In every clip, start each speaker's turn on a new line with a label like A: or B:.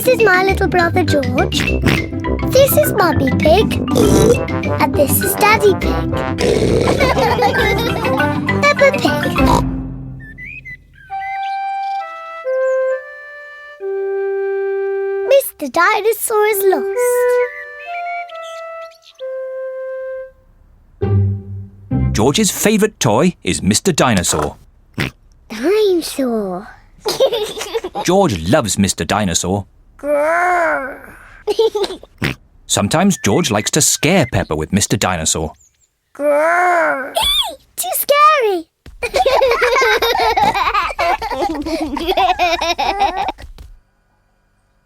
A: is my little brother George. This is Mummy Pig. And this is Daddy Pig. Peppa Pig. Mr. Dinosaur is lost.
B: George's favourite toy is Mr. Dinosaur.
A: Dinosaur.
B: George loves Mr. Dinosaur. Sometimes George likes to scare Peppa with Mr. Dinosaur.
A: Too scary.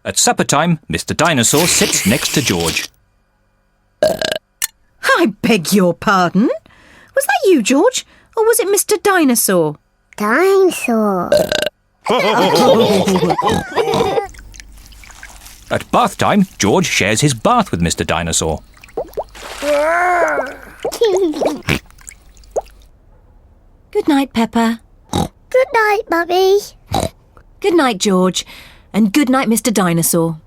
B: At supper time, Mr. Dinosaur sits next to George.
C: I beg your pardon? Was that you, George? Or was it Mr. Dinosaur?
A: Dinosaur.
B: At bath time, George shares his bath with Mr. Dinosaur.
C: Good night, Peppa.
A: Good night, Mummy.
C: Good night, George. And good night, Mr. Dinosaur.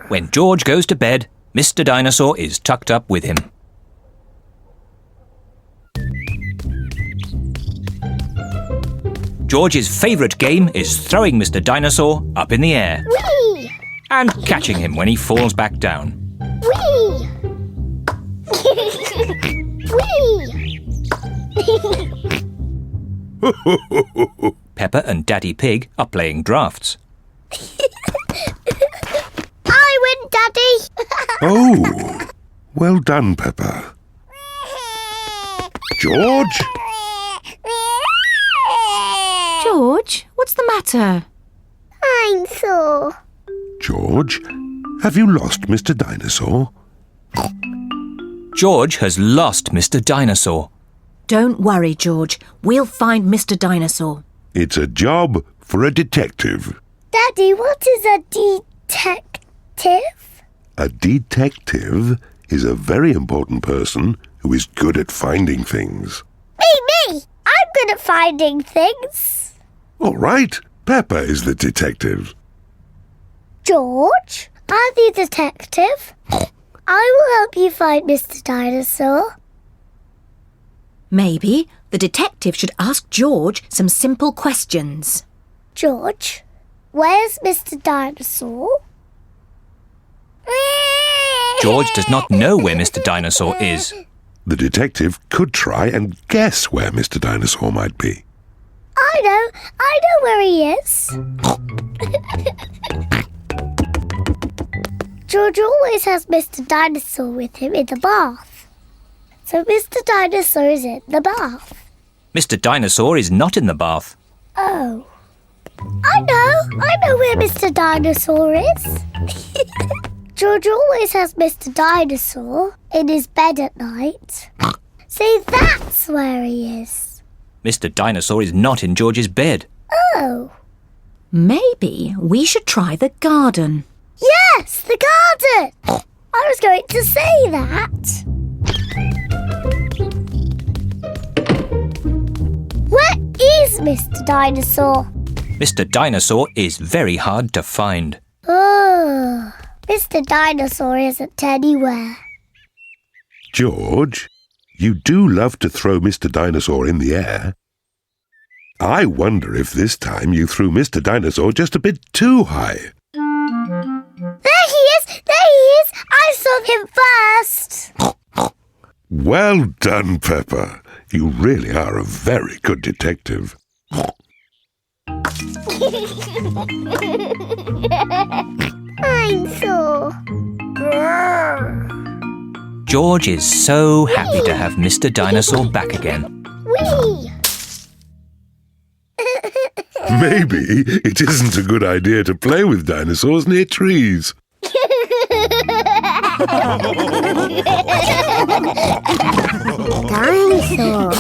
B: When George goes to bed, Mr. Dinosaur is tucked up with him. George's favourite game is throwing Mr. Dinosaur up in the air.
A: Whee!
B: And catching him when he falls back down.
A: Whee! Whee!
B: Peppa and Daddy Pig are playing drafts.
A: I win, Daddy!
D: Oh, well done, Peppa. George?
C: George, what's the matter?
A: Dinosaur.
D: George, have you lost Mr. Dinosaur?
B: George has lost Mr. Dinosaur.
C: Don't worry, George. We'll find Mr. Dinosaur.
D: It's a job for a detective.
A: Daddy, what is a detective?
D: A detective is a very important person who is good at finding things.
A: Me! I'm good at finding things.
D: All right, Peppa is the detective.
A: George, I'm the detective. I will help you find Mr. Dinosaur.
C: Maybe the detective should ask George some simple questions.
A: George, where's Mr. Dinosaur?
D: George does not know where Mr. Dinosaur is. The detective could try and guess where Mr. Dinosaur might be.
A: I know where he is. George always has Mr. Dinosaur with him in the bath. So Mr. Dinosaur is in the bath.
B: Mr. Dinosaur is not in the bath.
A: Oh. I know where Mr. Dinosaur is. George always has Mr. Dinosaur in his bed at night. See, that's where he is.
B: Mr. Dinosaur is not in George's bed.
A: Oh.
C: Maybe we should try the garden.
A: Yes, the garden. I was going to say that. Where is Mr. Dinosaur?
B: Mr. Dinosaur is very hard to find.
A: Oh, Mr. Dinosaur isn't anywhere.
D: George, you do love to throw Mr. Dinosaur in the air. I wonder if this time you threw Mr. Dinosaur just a bit too high.
A: There he is! There he is! I saw him first!
D: Well done, Peppa. You really are a very good detective.
A: Dinosaur.
B: George is so happy to have Mr. Dinosaur back again.
A: Whee!
D: Maybe it isn't a good idea to play with dinosaurs near trees.
A: Dinosaur.